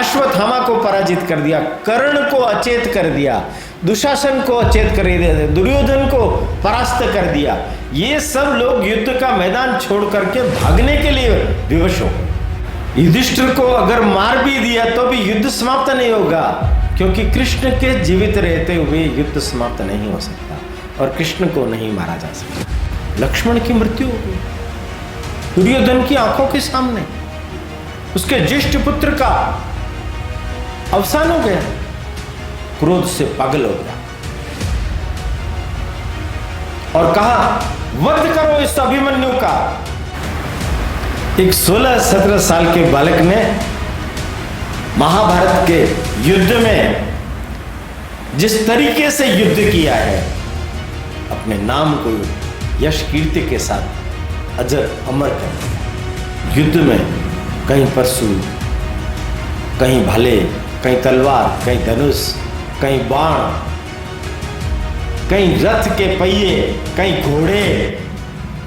अश्वत्थामा को पराजित कर दिया, कर्ण को अचेत कर दिया, दुशासन को अचेत कर दिया, दुर्योधन को परास्त कर दिया। ये सब लोग युद्ध का मैदान छोड़ करके भागने के लिए विवश हो गए। युधिष्ठिर को अगर मार भी दिया तो भी युद्ध समाप्त नहीं होगा, क्योंकि कृष्ण के जीवित रहते हुए युद्ध समाप्त नहीं हो सकता और कृष्ण को नहीं मारा जा सकता। लक्ष्मण की मृत्यु हो गई दुर्योधन की आंखों के सामने, उसके ज्येष्ठ पुत्र का अवसान हो गया, क्रोध से पागल हो गया और कहा वध करो इस अभिमन्यु का। एक 16-17 साल के बालक ने महाभारत के युद्ध में जिस तरीके से युद्ध किया है, अपने नाम को यश कीर्ति के साथ अजर अमर कर दिया। युद्ध में कहीं परशु, कहीं भाले, कहीं तलवार, कहीं धनुष, कहीं बाण, कहीं रथ के पहिए, कहीं घोड़े,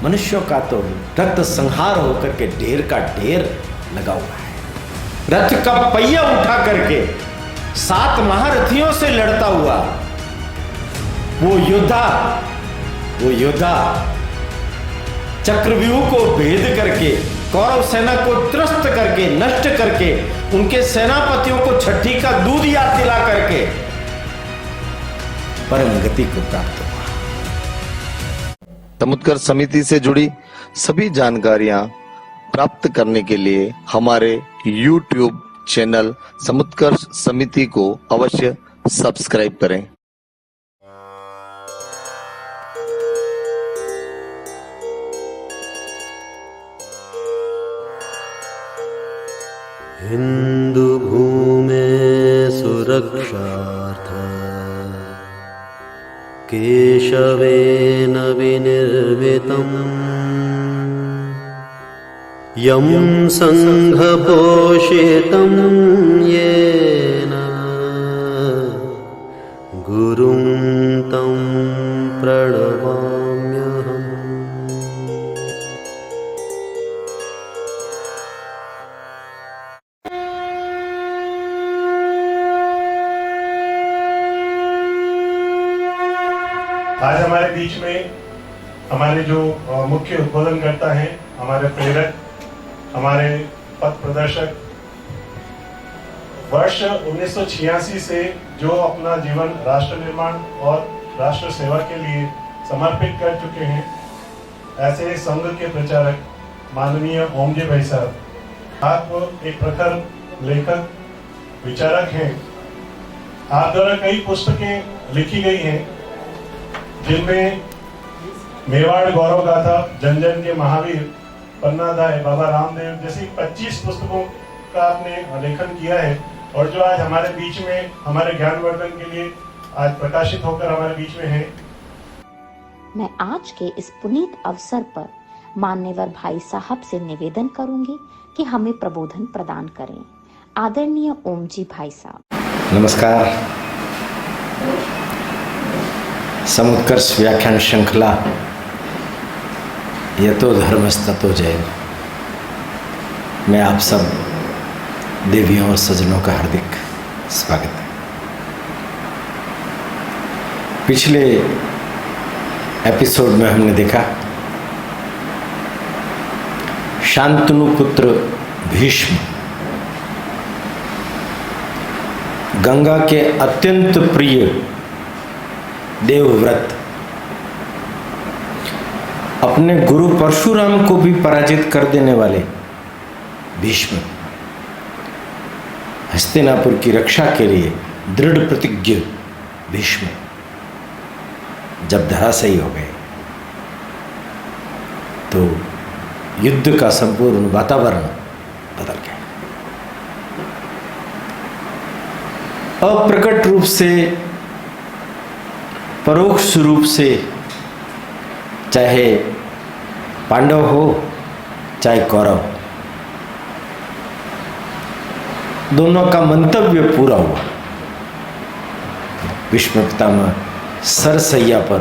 मनुष्यों का तो रक्त संहार होकर के ढेर का ढेर लगा हुआ है। रथ का पहिया उठा करके 7 महारथियों से लड़ता हुआ वो योद्धा चक्रव्यूह को भेद करके, कौरव सेना को त्रस्त करके, नष्ट करके, उनके सेनापतियों को छठी का दूध याद दिला करके परम गति को प्राप्त हुआ। समुत्कर्ष समिति से जुड़ी सभी जानकारियां प्राप्त करने के लिए हमारे YouTube चैनल समुत्कर्ष समिति को अवश्य सब्सक्राइब करें। हिंदू भूमे सुरक्षार्थ केशवेन विनिर्मितम् यं संघपोषितं येन गुरुं तं प्रणमाम्यहम्। आज हमारे बीच में हमारे जो मुख्य उद्बोधनकर्ता हैं, हमारे प्रेरक, हमारे पथ प्रदर्शक, वर्ष 1986 से जो अपना जीवन राष्ट्र निर्माण और राष्ट्र सेवा के लिए समर्पित कर चुके हैं, ऐसे संघ के प्रचारक माननीय ओम जी भाई साहब, आप एक प्रखर लेखक विचारक हैं। आप द्वारा कई पुस्तकें लिखी गई हैं, जिनमें मेवाड़ गौरव गाथा, जन जन के महावीर, पन्नादाय, बाबा रामदेव जैसी 25 पुस्तकों का आपने लेखन किया है और जो आज हमारे बीच में हमारे ज्ञानवर्धन के लिए आज प्रकाशित होकर हमारे बीच में है। मैं आज के इस पुनीत अवसर पर मान्यवर भाई साहब से निवेदन करूंगी कि हमें प्रबोधन प्रदान करें। आदरणीय ओम जी भाई साहब। नमस्कार। समुत्कर्ष व्याख्यान श्रृंखला यतो धर्मस्ततो जयेत् में आप सब देवियों और सज्जनों का हार्दिक स्वागत है। पिछले एपिसोड में हमने देखा शांतनु पुत्र भीष्म गंगा के अत्यंत प्रिय देवव्रत, अपने गुरु परशुराम को भी पराजित कर देने वाले भीष्म, हस्तिनापुर की रक्षा के लिए दृढ़ प्रतिज्ञ भीष्म जब धराशायी हो गए तो युद्ध का संपूर्ण वातावरण बदल गया। अप्रकट रूप से, परोक्ष रूप से, चाहे पांडव हो चाहे कौरव, दोनों का मंतव्य पूरा हुआ। भीष्म पितामह सरसैया पर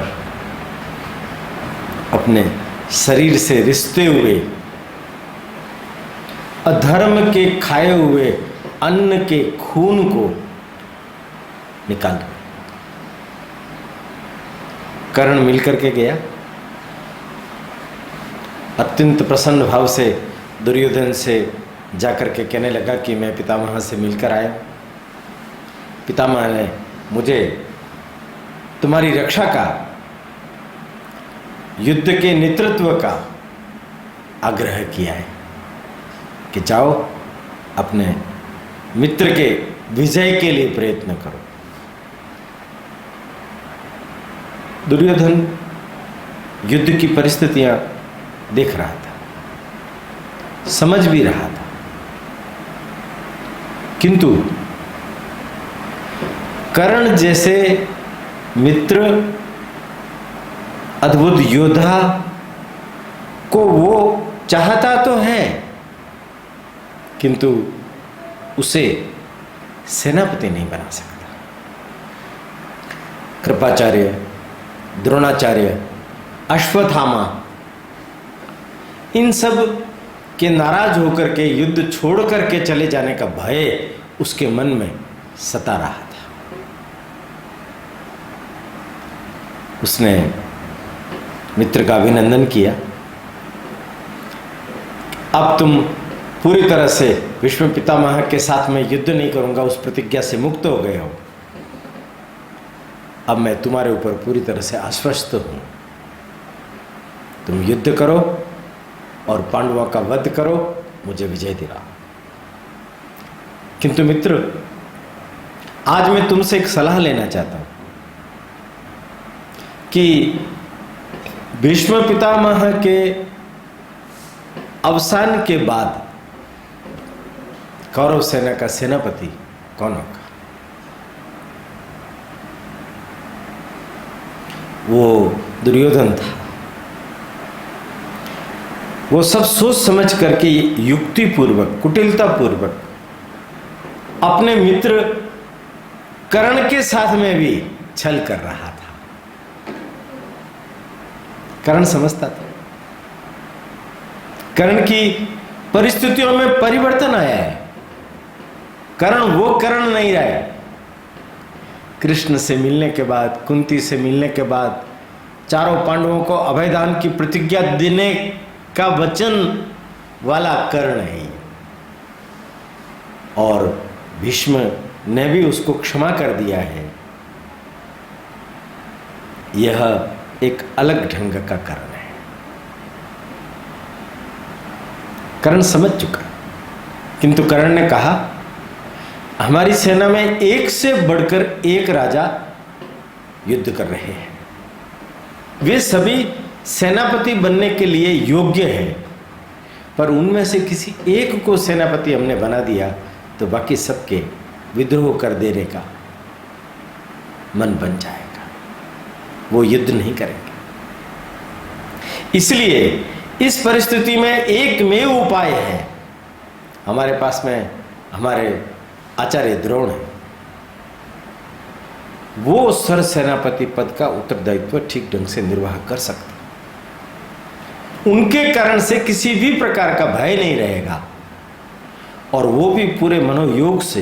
अपने शरीर से रिश्ते हुए, अधर्म के खाए हुए अन्न के खून को निकाल दो। कर्ण मिलकर के गया, अत्यंत प्रसन्न भाव से दुर्योधन से जाकर के कहने लगा कि मैं पितामह से मिलकर आया। पितामह ने मुझे तुम्हारी रक्षा का, युद्ध के नेतृत्व का आग्रह किया है कि जाओ अपने मित्र के विजय के लिए प्रयत्न करो। दुर्योधन युद्ध की परिस्थितियां देख रहा था, समझ भी रहा था, किंतु कर्ण जैसे मित्र, अद्भुत योद्धा को वो चाहता तो है, किंतु उसे सेनापति नहीं बना सकता। कृपाचार्य, द्रोणाचार्य, अश्वत्थामा, इन सब के नाराज होकर के युद्ध छोड़ करके चले जाने का भय उसके मन में सता रहा था। उसने मित्र का अभिनंदन किया। अब तुम पूरी तरह से भीष्म पितामह के साथ में युद्ध नहीं करूंगा उस प्रतिज्ञा से मुक्त हो गए हो। अब मैं तुम्हारे ऊपर पूरी तरह से आश्वस्त हूं। तुम युद्ध करो और पांडवों का वध करो, मुझे विजय दिलाओ। किंतु मित्र, आज मैं तुमसे एक सलाह लेना चाहता हूं कि भीष्म पितामह के अवसान के बाद कौरव सेना का सेनापति कौन होगा? वो दुर्योधन था। वो सब सोच समझ करके युक्ति पूर्वक, कुटिलता पूर्वक अपने मित्र कर्ण के साथ में भी छल कर रहा था। कर्ण समझता था कर्ण की परिस्थितियों में परिवर्तन आया है। कर्ण वो कर्ण नहीं रहा है। कृष्ण से मिलने के बाद, कुंती से मिलने के बाद, चारों पांडवों को अभयदान की प्रतिज्ञा देने का वचन वाला कर्ण है। और भीष्म ने भी उसको क्षमा कर दिया है। यह एक अलग ढंग का कर्ण है। कर्ण समझ चुका, किंतु कर्ण ने कहा हमारी सेना में एक से बढ़कर एक राजा युद्ध कर रहे हैं। वे सभी सेनापति बनने के लिए योग्य हैं, पर उनमें से किसी एक को सेनापति हमने बना दिया तो बाकी सबके विद्रोह कर देने का मन बन जाएगा। वो युद्ध नहीं करेंगे। इसलिए इस परिस्थिति में एकमेव उपाय है। हमारे पास में हमारे आचार्य द्रोण है। वो सर सेनापति पद का उत्तरदायित्व ठीक ढंग से निर्वाह कर सकते। उनके कारण से किसी भी प्रकार का भय नहीं रहेगा और वो भी पूरे मनोयोग से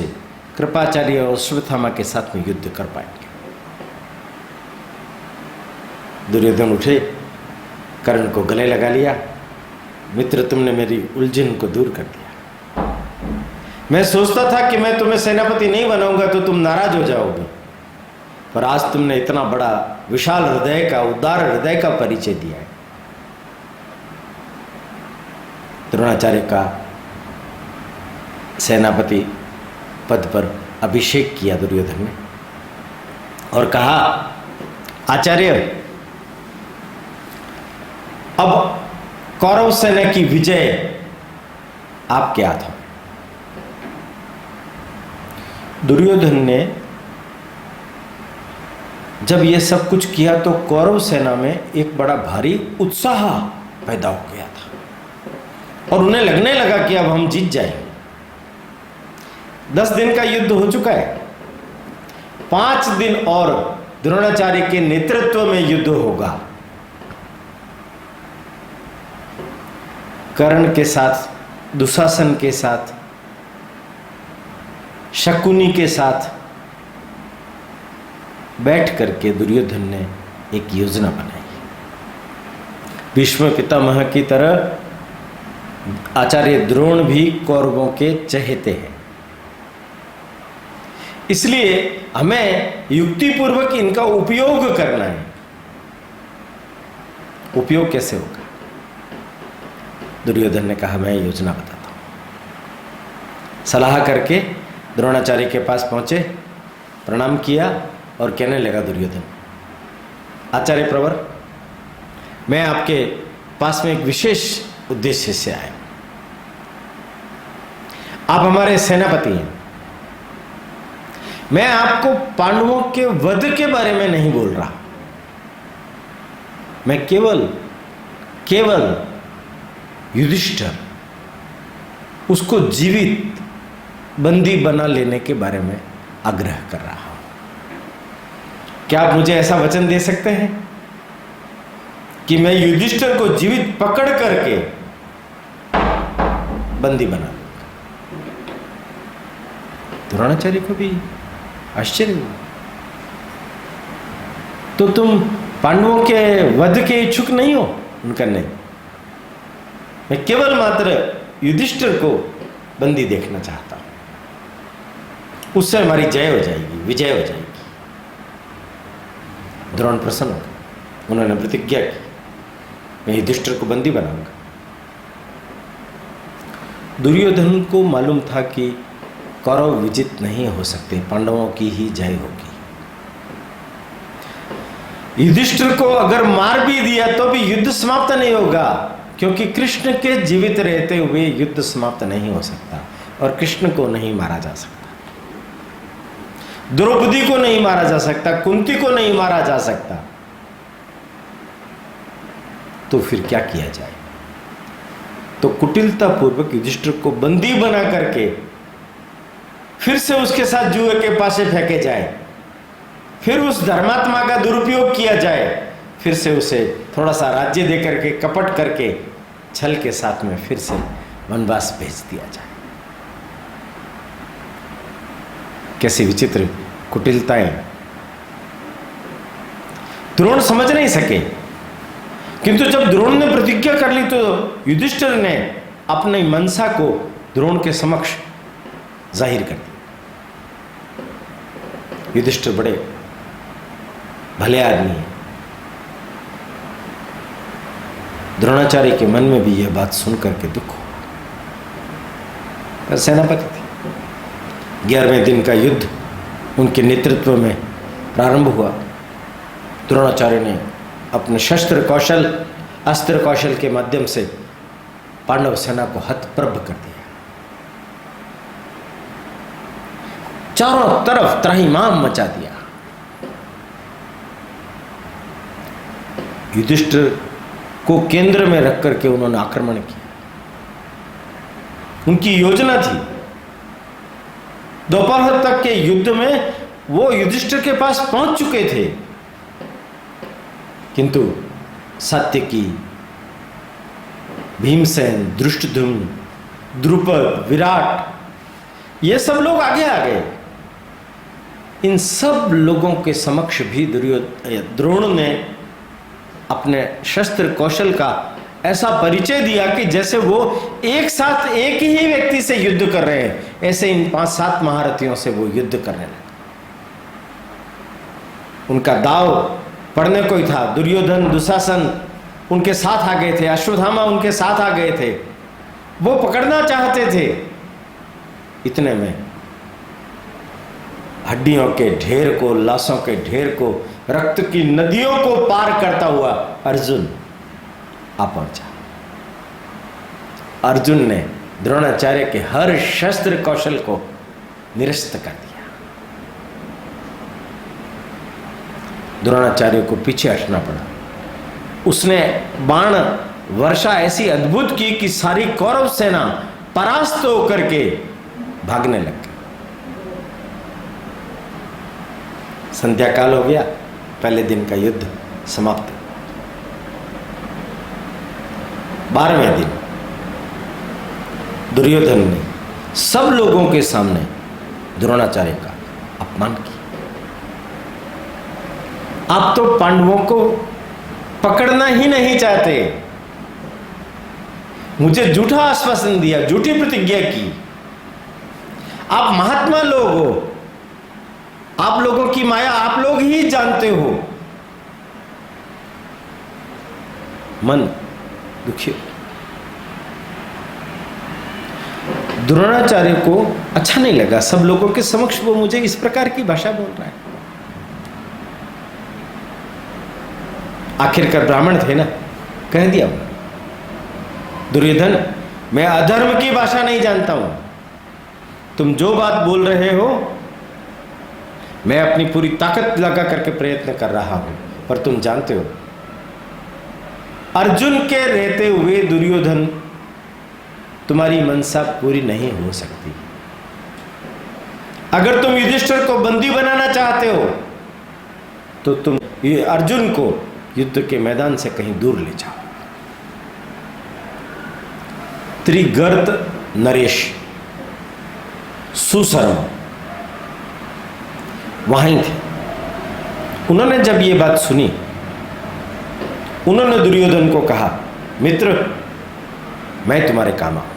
कृपाचार्य और अश्वत्थामा के साथ में युद्ध कर पाएंगे। दुर्योधन उठे, कर्ण को गले लगा लिया। मित्र, तुमने मेरी उलझन को दूर कर दिया। मैं सोचता था कि मैं तुम्हें सेनापति नहीं बनाऊंगा तो तुम नाराज हो जाओगे, पर आज तुमने इतना बड़ा विशाल हृदय का, उदार हृदय का परिचय दिया है। द्रोणाचार्य का सेनापति पद पर अभिषेक किया दुर्योधन ने और कहा, आचार्य, अब कौरव सेना की विजय आपके हाथ हो। दुर्योधन ने जब यह सब कुछ किया तो कौरव सेना में एक बड़ा भारी उत्साह पैदा हो गया था और उन्हें लगने लगा कि अब हम जीत जाएंगे। 10 दिन का युद्ध हो चुका है। 5 दिन और द्रोणाचार्य के नेतृत्व में युद्ध होगा। कर्ण के साथ, दुशासन के साथ शकुनी के साथ बैठ करके दुर्योधन ने एक योजना बनाई। भीष्म पितामह की तरह आचार्य द्रोण भी कौरवों के चहेते हैं, इसलिए हमें युक्तिपूर्वक इनका उपयोग करना है। उपयोग कैसे होगा? दुर्योधन ने कहा मैं योजना बताता हूं। सलाह करके द्रोणाचार्य के पास पहुंचे, प्रणाम किया और कहने लगा दुर्योधन, आचार्य प्रवर, मैं आपके पास में एक विशेष उद्देश्य से आया। आप हमारे सेनापति हैं। मैं आपको पांडवों के वध के बारे में नहीं बोल रहा, मैं केवल युधिष्ठिर उसको जीवित बंदी बना लेने के बारे में आग्रह कर रहा हूं। क्या आप मुझे ऐसा वचन दे सकते हैं कि मैं युधिष्ठिर को जीवित पकड़ करके बंदी बना दूंगा? द्रोणाचार्य को भी आश्चर्य हुआ। तो तुम पांडवों के वध के इच्छुक नहीं हो? उनका नहीं, मैं केवल मात्र युधिष्ठिर को बंदी देखना चाहता हूं, उससे हमारी जय हो जाएगी, विजय हो जाएगी। द्रोण प्रसन्न हो गए, उन्होंने प्रतिज्ञा की मैं युधिष्ठिर को बंदी बनाऊंगा। दुर्योधन को मालूम था कि कौरव विजित नहीं हो सकते, पांडवों की ही जय होगी। युधिष्ठिर को अगर मार भी दिया तो भी युद्ध समाप्त नहीं होगा, क्योंकि कृष्ण के जीवित रहते हुए युद्ध समाप्त नहीं हो सकता और कृष्ण को नहीं मारा जा सकता, द्रौपदी को नहीं मारा जा सकता, कुंती को नहीं मारा जा सकता। तो फिर क्या किया जाए? तो कुटिलता पूर्वक युधिष्ठिर को बंदी बना करके फिर से उसके साथ जुए के पासे फेंके जाए, फिर उस धर्मात्मा का दुरुपयोग किया जाए, फिर से उसे थोड़ा सा राज्य दे करके कपट करके छल के साथ में फिर से वनवास भेज दिया जाए। कैसी विचित्र कुटिलताएं! द्रोण समझ नहीं सके, किंतु जब द्रोण ने प्रतिज्ञा कर ली तो युधिष्ठिर ने अपनी मनसा को द्रोण के समक्ष जाहिर कर दी। युधिष्ठिर बड़े भले आदमी हैं। द्रोणाचार्य के मन में भी यह बात सुनकर के दुख हुआ, पर सेनापति थे। 11वें दिन का युद्ध उनके नेतृत्व में प्रारंभ हुआ। द्रोणाचार्य ने अपने शस्त्र कौशल, अस्त्र कौशल के माध्यम से पांडव सेना को हतप्रभ कर दिया। चारों तरफ त्राहिमाम मचा दिया। युधिष्ठिर को केंद्र में रख करके उन्होंने आक्रमण किया। उनकी योजना थी, दोपहर तक के युद्ध में वो युधिष्ठिर के पास पहुंच चुके थे, किंतु सात्यकी, भीमसेन, धृष्टद्युम्न, द्रुपद, विराट, ये सब लोग आगे आ गए। इन सब लोगों के समक्ष भी द्रोण ने अपने शस्त्र कौशल का ऐसा परिचय दिया कि जैसे वो एक साथ एक ही व्यक्ति से युद्ध कर रहे हैं, ऐसे इन 5-7 महारथियों से वो युद्ध करने लगे। उनका दाव पड़ने को ही था। दुर्योधन, दुशासन उनके साथ आ गए थे, अश्वत्थामा उनके साथ आ गए थे, वो पकड़ना चाहते थे। इतने में हड्डियों के ढेर को, लाशों के ढेर को, रक्त की नदियों को पार करता हुआ अर्जुन आ पहुंचा। अर्जुन ने द्रोणाचार्य के हर शस्त्र कौशल को निरस्त कर दिया। द्रोणाचार्य को पीछे हटना पड़ा। उसने बाण वर्षा ऐसी अद्भुत की कि सारी कौरव सेना परास्त होकर के भागने लग गई। संध्या काल हो गया, पहले दिन का युद्ध समाप्त। 12वें दिन दुर्योधन ने सब लोगों के सामने द्रोणाचार्य का अपमान किया। आप तो पांडवों को पकड़ना ही नहीं चाहते, मुझे झूठा आश्वासन दिया, झूठी प्रतिज्ञा की। आप महात्मा लोग हो, आप लोगों की माया आप लोग ही जानते हो। मन दुखी। द्रोणाचार्य को अच्छा नहीं लगा, सब लोगों के समक्ष वो मुझे इस प्रकार की भाषा बोल रहा है। आखिरकार ब्राह्मण थे ना, कह दिया दुर्योधन, मैं अधर्म की भाषा नहीं जानता हूं, तुम जो बात बोल रहे हो मैं अपनी पूरी ताकत लगा करके प्रयत्न कर रहा हूं, पर तुम जानते हो अर्जुन के रहते हुए दुर्योधन तुम्हारी मनसा पूरी नहीं हो सकती। अगर तुम युधिष्ठिर को बंदी बनाना चाहते हो तो तुम ये अर्जुन को युद्ध के मैदान से कहीं दूर ले जाओ। त्रिगर्त नरेश सुशर्मा वहीं थे। उन्होंने जब ये बात सुनी, उन्होंने दुर्योधन को कहा, मित्र मैं तुम्हारे काम आऊंगा।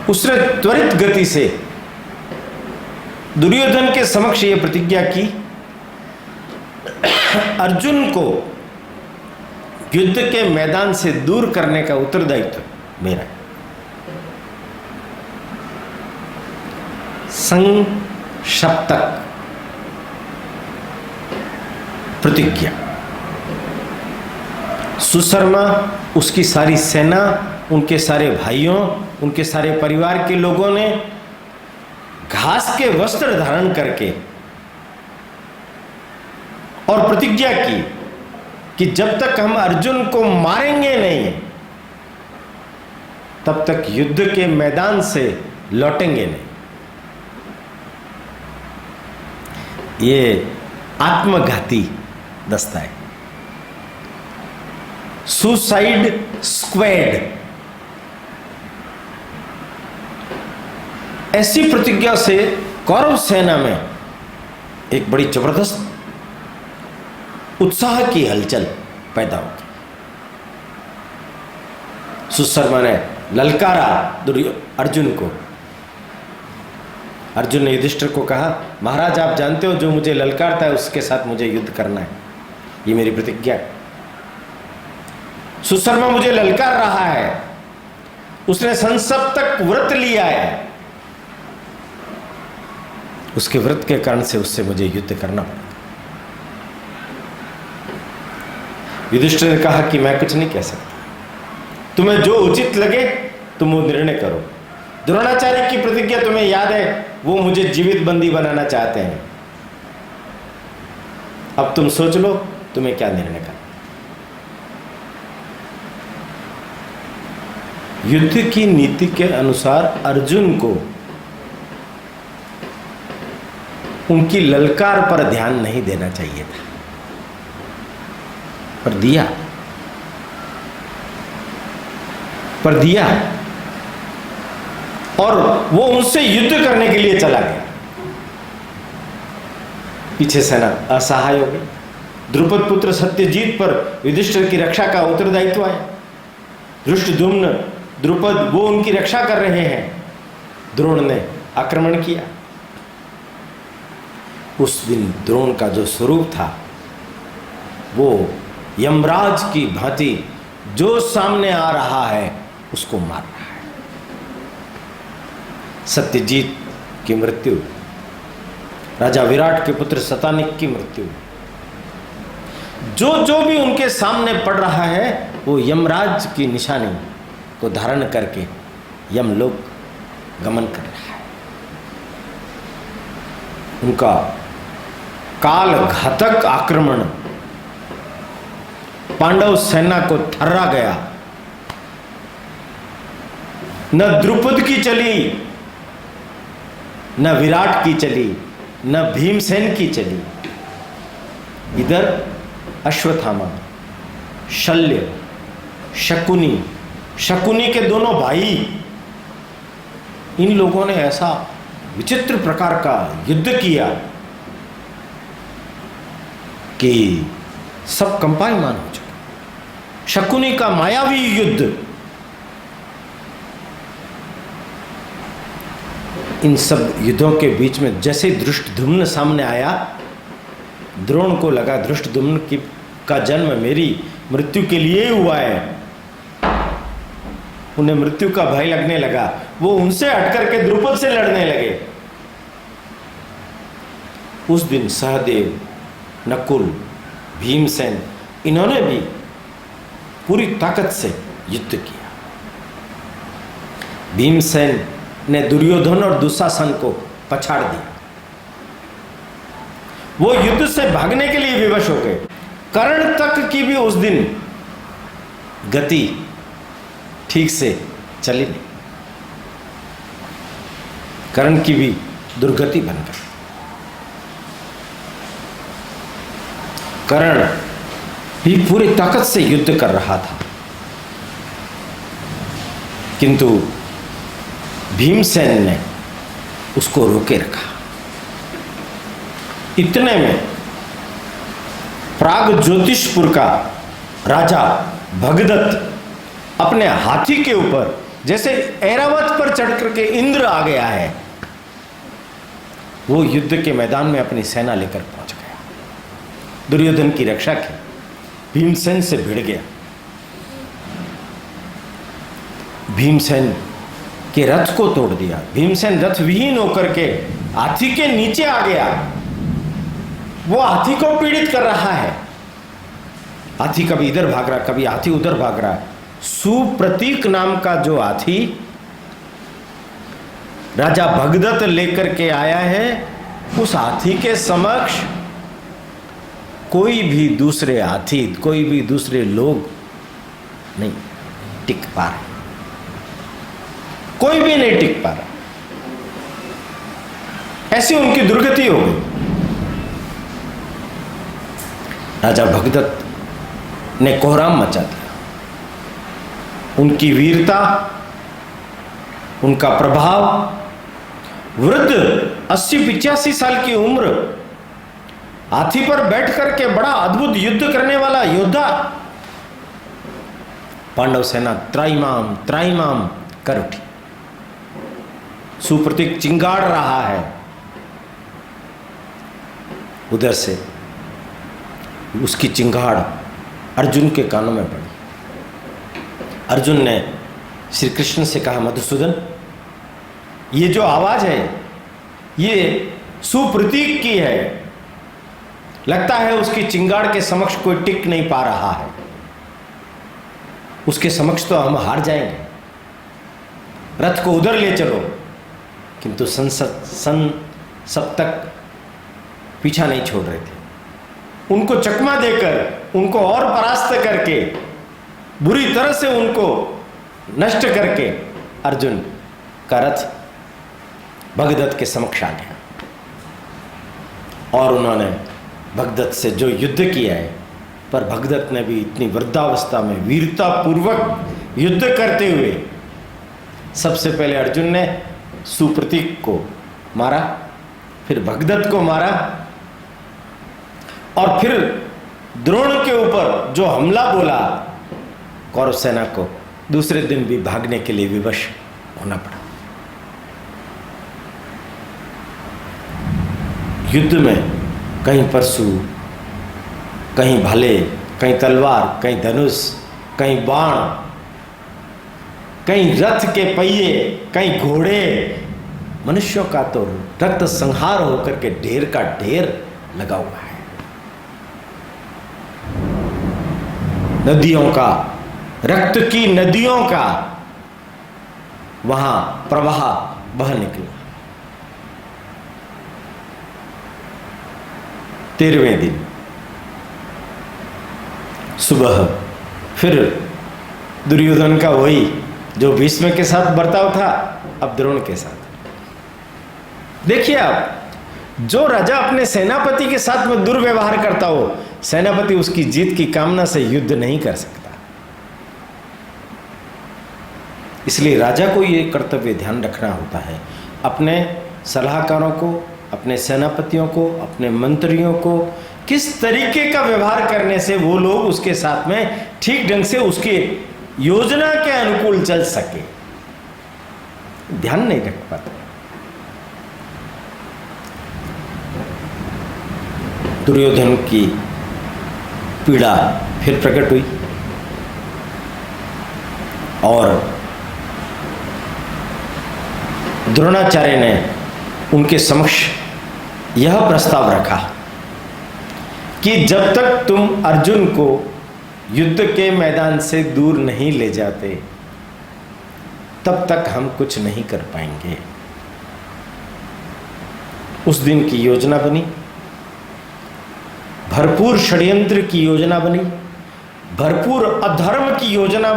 उसने त्वरित गति से दुर्योधन के समक्ष यह प्रतिज्ञा की, अर्जुन को युद्ध के मैदान से दूर करने का उत्तरदायित्व मेरा है। संशप्तक प्रतिज्ञा। सुशर्मा, उसकी सारी सेना, उनके सारे भाइयों, उनके सारे परिवार के लोगों ने घास के वस्त्र धारण करके और प्रतिज्ञा की कि जब तक हम अर्जुन को मारेंगे नहीं तब तक युद्ध के मैदान से लौटेंगे नहीं। ये आत्मघाती दस्ता है, सुसाइड स्क्वाड। ऐसी प्रतिज्ञा से कौरव सेना में एक बड़ी जबरदस्त उत्साह की हलचल पैदा होगी। सुशर्मा ने ललकारा अर्जुन को। अर्जुन ने युधिष्ठिर को कहा, महाराज आप जानते हो जो मुझे ललकारता है उसके साथ मुझे युद्ध करना है, ये मेरी प्रतिज्ञा है। सुशर्मा मुझे ललकार रहा है, उसने संसप्तक व्रत लिया है, उसके व्रत के कारण से उससे मुझे युद्ध करना पड़ेगा। युधिष्ठिर ने कहा कि मैं कुछ नहीं कह सकता, तुम्हें जो उचित लगे तुम वो निर्णय करो। द्रोणाचार्य की प्रतिज्ञा तुम्हें याद है, वो मुझे जीवित बंदी बनाना चाहते हैं। अब तुम सोच लो तुम्हें क्या निर्णय करना। युद्ध की नीति के अनुसार अर्जुन को उनकी ललकार पर ध्यान नहीं देना चाहिए था, पर दिया और वो उनसे युद्ध करने के लिए चला गया। पीछे सेना असहाय हो गई। द्रुपद पुत्र सत्यजीत पर युधिष्ठिर की रक्षा का उत्तरदायित्व आया। धृष्टद्युम्न, द्रुपद वो उनकी रक्षा कर रहे हैं, द्रोण ने आक्रमण किया। उस दिन द्रोण का जो स्वरूप था वो यमराज की भांति जो सामने आ रहा है उसको मार रहा है। सत्यजीत की मृत्यु, राजा विराट के पुत्र शतानिक की मृत्यु, जो जो भी उनके सामने पड़ रहा है वो यमराज की निशानी को धारण करके यमलोक गमन कर रहा है। उनका काल घातक आक्रमण पांडव सेना को थर्रा गया। न द्रुपद की चली, न विराट की चली, न भीमसेन की चली। इधर अश्वत्थामा, शल्य, शकुनी के दोनों भाई, इन लोगों ने ऐसा विचित्र प्रकार का युद्ध किया कि सब कंपायमान हो चुके। शकुनी का मायावी युद्ध, इन सब युद्धों के बीच में जैसे धृष्टद्युम्न सामने आया, द्रोण को लगा धृष्टद्युम्न का जन्म मेरी मृत्यु के लिए हुआ है। उन्हें मृत्यु का भय लगने लगा, वो उनसे हटकर के द्रुपद से लड़ने लगे। उस दिन सहदेव, नकुल, भीमसेन, इन्होंने भी पूरी ताकत से युद्ध किया। भीमसेन ने दुर्योधन और दुशासन को पछाड़ दिया। वो युद्ध से भागने के लिए विवश हो गए। कर्ण तक की भी उस दिन गति ठीक से चली नहीं। कर्ण की भी दुर्गति बन गई। कर्ण भी पूरी ताकत से युद्ध कर रहा था, किंतु भीमसेन ने उसको रोके रखा। इतने में प्राग ज्योतिषपुर का राजा भगदत्त अपने हाथी के ऊपर जैसे ऐरावत पर चढ़ करके इंद्र आ गया है, वो युद्ध के मैदान में अपनी सेना लेकर पहुंच गया। दुर्योधन की रक्षा की, भीमसेन से भिड़ गया। भीमसेन के रथ को तोड़ दिया। भीमसेन रथ विहीन होकर के हाथी के नीचे आ गया। वो हाथी को पीड़ित कर रहा है। हाथी कभी इधर भाग रहा, कभी हाथी उधर भाग रहा है। सुप्रतीक नाम का जो हाथी राजा भगदत्त लेकर के आया है, उस हाथी के समक्ष कोई भी दूसरे हाथी, कोई भी दूसरे लोग नहीं टिक पा रहे। कोई भी नहीं टिक पा रहा। ऐसी उनकी दुर्गति हो गई। राजा भगदत्त ने कोहराम मचा दिया। उनकी वीरता, उनका प्रभाव, वृद्ध 80-85 साल की उम्र, हाथी पर बैठ करके बड़ा अद्भुत युद्ध करने वाला योद्धा, पांडव सेना त्राईमाम त्राईमाम कर उठी। सुप्रतीक चिंगाड़ रहा है। उधर से उसकी चिंगाड़ अर्जुन के कानों में पड़ी। अर्जुन ने श्री कृष्ण से कहा, मधुसूदन, ये जो आवाज है ये सुप्रतीक की है। लगता है उसकी चिंगाड़ के समक्ष कोई टिक नहीं पा रहा है। उसके समक्ष तो हम हार जाएंगे। रथ को उधर ले चलो। किंतु सप्तक पीछा नहीं छोड़ रहे थे। उनको चकमा देकर, उनको और परास्त करके, बुरी तरह से उनको नष्ट करके अर्जुन का रथ भगदत्त के समक्ष आ गया। और उन्होंने भगदत्त से जो युद्ध किया है, पर भगदत्त ने भी इतनी वृद्धावस्था में वीरता पूर्वक युद्ध करते हुए, सबसे पहले अर्जुन ने सुप्रतीक को मारा, फिर भगदत्त को मारा, और फिर द्रोण के ऊपर जो हमला बोला कौरव सेना को, दूसरे दिन भी भागने के लिए विवश होना पड़ा। युद्ध में कहीं परशु, कहीं भाले, कहीं तलवार, कहीं धनुष, कहीं बाण, कहीं रथ के पहिए, कहीं घोड़े, मनुष्यों का तो रक्त संहार होकर के ढेर का ढेर लगा हुआ है। नदियों का, रक्त की नदियों का वहां प्रवाह बह निकला। 13वें दिन सुबह फिर दुर्योधन का वही जो भीष्म के साथ बर्ताव था, अब द्रोण के साथ। देखिए आप, जो राजा अपने सेनापति के साथ में दुर्व्यवहार करता हो, सेनापति उसकी जीत की कामना से युद्ध नहीं कर सकता। इसलिए राजा को ये कर्तव्य ध्यान रखना होता है, अपने सलाहकारों को, अपने सेनापतियों को, अपने मंत्रियों को किस तरीके का व्यवहार करने से वो लोग उसके साथ में ठीक ढंग से उसके योजना के अनुकूल चल सके, ध्यान नहीं रख पाते। दुर्योधन की पीड़ा फिर प्रकट हुई और द्रोणाचार्य ने उनके समक्ष यह प्रस्ताव रखा कि जब तक तुम अर्जुन को युद्ध के मैदान से दूर नहीं ले जाते तब तक हम कुछ नहीं कर पाएंगे। उस दिन की योजना बनी, भरपूर षड्यंत्र की योजना बनी, भरपूर अधर्म की योजना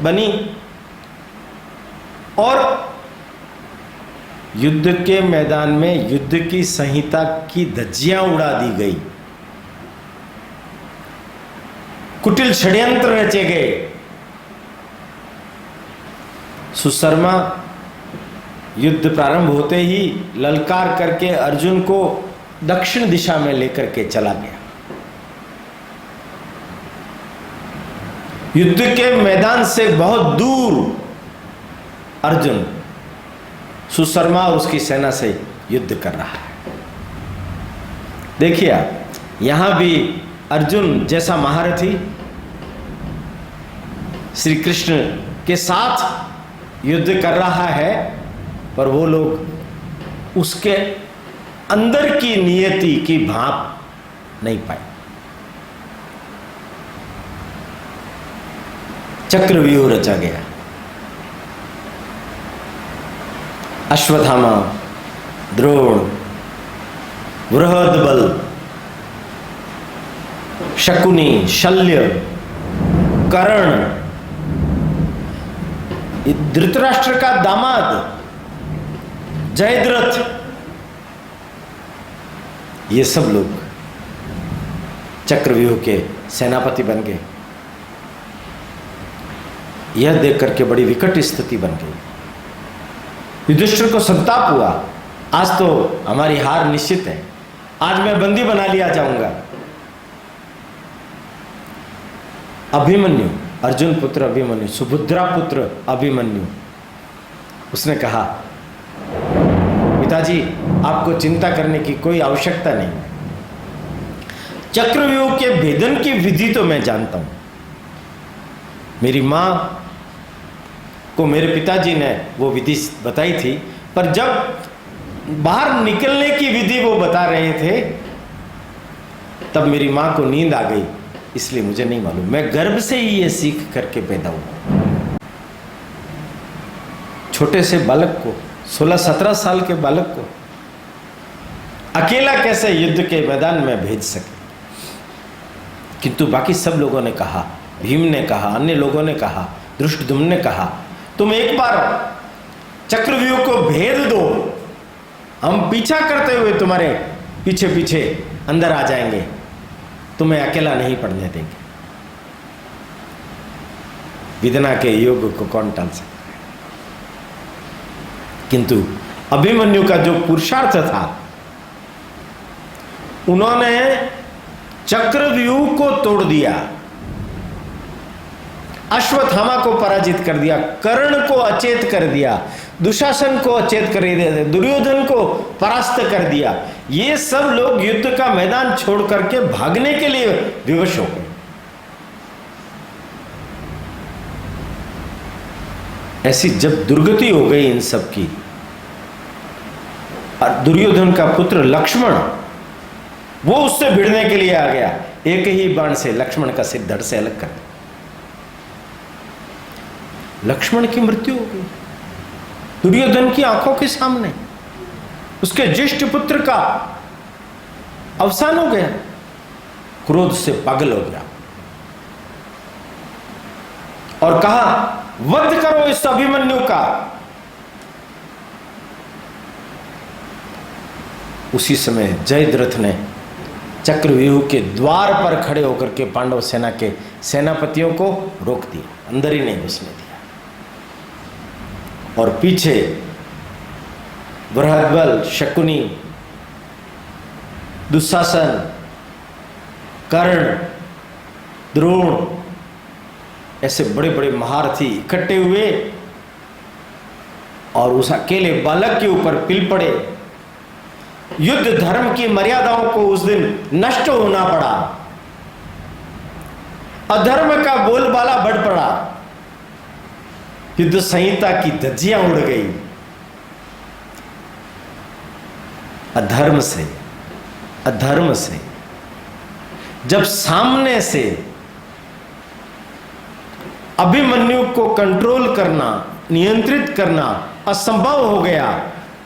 बनी और युद्ध के मैदान में युद्ध की संहिता की धज्जियां उड़ा दी गई, कुटिल षड्यंत्र रचे गए। सुशर्मा युद्ध प्रारंभ होते ही ललकार करके अर्जुन को दक्षिण दिशा में लेकर के चला गया। युद्ध के मैदान से बहुत दूर अर्जुन सुशर्मा और उसकी सेना से युद्ध कर रहा है। देखिए आप, यहां भी अर्जुन जैसा महारथी श्री कृष्ण के साथ युद्ध कर रहा है, पर वो लोग उसके अंदर की नियति की भाप नहीं पाए। चक्रव्यूह रचा गया। अश्वत्थामा, द्रोण, बृहद्बल, शकुनी, शल्य, कर्ण, धृतराष्ट्र का दामाद जयद्रथ, ये सब लोग चक्रव्यूह के सेनापति बन गए। यह देख करके बड़ी विकट स्थिति बन गई। युधिष्ठिर को संताप हुआ, आज तो हमारी हार निश्चित है, आज मैं बंदी बना लिया जाऊंगा। अभिमन्यु, अर्जुन पुत्र अभिमन्यु, सुभद्रा पुत्र अभिमन्यु, उसने कहा पिताजी आपको चिंता करने की कोई आवश्यकता नहीं, चक्रव्यूह के भेदन की विधि तो मैं जानता हूं। मेरी मां को मेरे पिताजी ने वो विधि बताई थी, पर जब बाहर निकलने की विधि वो बता रहे थे तब मेरी मां को नींद आ गई, इसलिए मुझे नहीं मालूम। मैं गर्भ से ही ये सीख करके पैदा हुआ। छोटे से बालक को, 16-17 साल के बालक को अकेला कैसे युद्ध के मैदान में भेज सके। किंतु बाकी सब लोगों ने कहा, भीम ने कहा, अन्य लोगों ने कहा, धृष्टद्युम्न ने कहा, तुम एक बार चक्रव्यूह को भेद दो, हम पीछा करते हुए तुम्हारे पीछे पीछे अंदर आ जाएंगे, तुम्हें अकेला नहीं पड़ने देंगे। विदना के योग को कौन टाल सकता है। किंतु अभिमन्यु का जो पुरुषार्थ था, उन्होंने चक्रव्यूह को तोड़ दिया, अश्वत्थामा को पराजित कर दिया, कर्ण को अचेत कर दिया, दुशासन को अचेत कर दिया, दुर्योधन को परास्त कर दिया। ये सब लोग युद्ध का मैदान छोड़ करके भागने के लिए विवश हो गए। ऐसी जब दुर्गति हो गई इन सब की, और दुर्योधन का पुत्र लक्ष्मण वो उससे भिड़ने के लिए आ गया, एक ही बाण से लक्ष्मण का सिर धड़ से अलग कर दिया। लक्ष्मण की मृत्यु हो गई दुर्योधन की आंखों के सामने, उसके ज्येष्ठ पुत्र का अवसान हो गया, क्रोध से पागल हो गया और कहा वध करो इस अभिमन्यु का। उसी समय जयद्रथ ने चक्रव्यूह के द्वार पर खड़े होकर के पांडव सेना के सेनापतियों को रोक दिया, अंदर ही नहीं घुसने दिया, और पीछे बृहद्बल, शकुनी, दुशासन, कर्ण, द्रोण ऐसे बड़े बड़े महारथी इकट्ठे हुए और उस अकेले बालक के ऊपर पिल पड़े। युद्ध धर्म की मर्यादाओं को उस दिन नष्ट होना पड़ा, अधर्म का बोलबाला बढ़ पड़ा, युद्ध संहिता की धज्जियां उड़ गई। अधर्म से जब सामने से अभिमन्यु को कंट्रोल करना, नियंत्रित करना असंभव हो गया,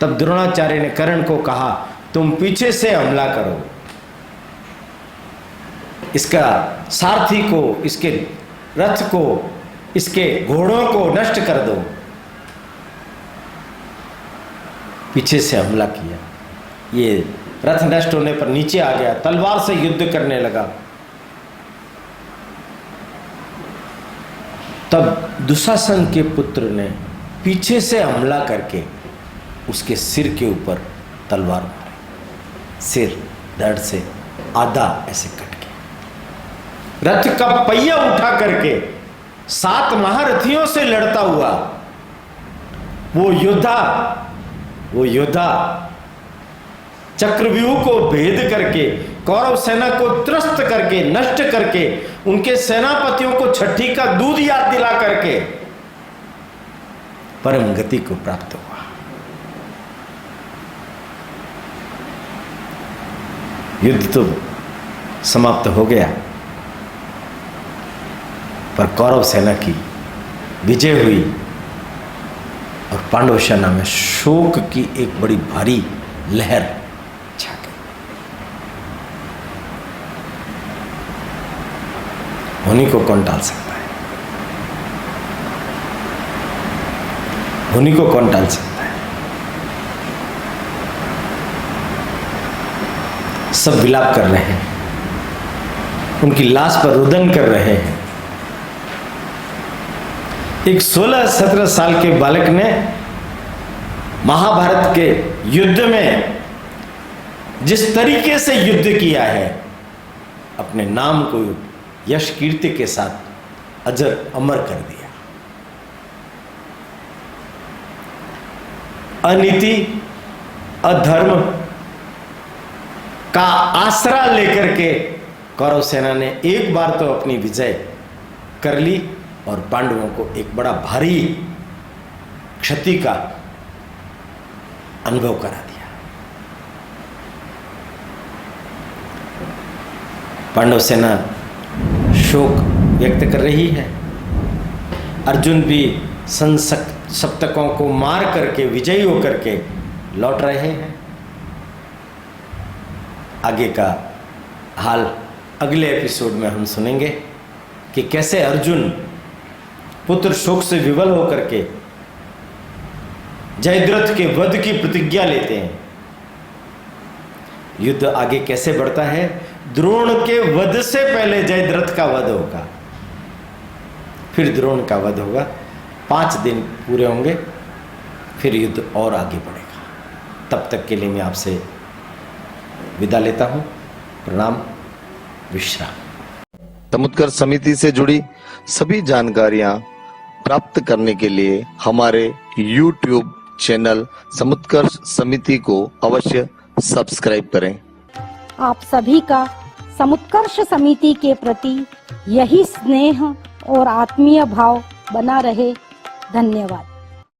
तब द्रोणाचार्य ने कर्ण को कहा, तुम पीछे से हमला करो, इसका सारथी को, इसके रथ को, इसके घोड़ों को नष्ट कर दो। पीछे से हमला किया, ये रथ नष्ट होने पर नीचे आ गया, तलवार से युद्ध करने लगा। तब दुशासन के पुत्र ने पीछे से हमला करके उसके सिर के ऊपर तलवार मारी, सिर दर्द से आधा ऐसे कट गया। रथ का पहिया उठा करके 7 महारथियों से लड़ता हुआ वो योद्धा चक्रव्यूह को भेद करके, कौरव सेना को त्रस्त करके, नष्ट करके, उनके सेनापतियों को छठी का दूध याद दिला करके परम गति को प्राप्त हुआ। युद्ध तो समाप्त हो गया, पर कौरव सेना की विजय हुई और पांडव सेना में शोक की एक बड़ी भारी लहर छा गई। उन्हीं को कौन टाल सकता है? उन्हीं को कौन टाल सकता है? सब विलाप कर रहे हैं, उनकी लाश पर रुदन कर रहे हैं। एक 16-17 साल के बालक ने महाभारत के युद्ध में जिस तरीके से युद्ध किया है, अपने नाम को यश कीर्ति के साथ अजर अमर कर दिया। अनीति, अधर्म का आसरा लेकर के कौरव सेना ने एक बार तो अपनी विजय कर ली और पांडवों को एक बड़ा भारी क्षति का अनुभव करा दिया। पांडव सेना शोक व्यक्त कर रही है। अर्जुन भी सप्तकों को मार करके, विजयी होकर के लौट रहे हैं। आगे का हाल अगले एपिसोड में हम सुनेंगे कि कैसे अर्जुन पुत्र शोक से विवल होकर के जयद्रथ के वध की प्रतिज्ञा लेते हैं। युद्ध आगे कैसे बढ़ता है? द्रोण के वध से पहले जयद्रथ का वध होगा, फिर द्रोण का वध होगा। 5 दिन पूरे होंगे, फिर युद्ध और आगे बढ़ेगा। तब तक के लिए मैं आपसे विदा लेता हूं। प्रणाम, विश्राम। समुत्कर्ष समिति से जुड़ी सभी जानकारियां प्राप्त करने के लिए हमारे YouTube चैनल समुत्कर्ष समिति को अवश्य सब्सक्राइब करें। आप सभी का समुत्कर्ष समिति के प्रति यही स्नेह और आत्मीय भाव बना रहे। धन्यवाद।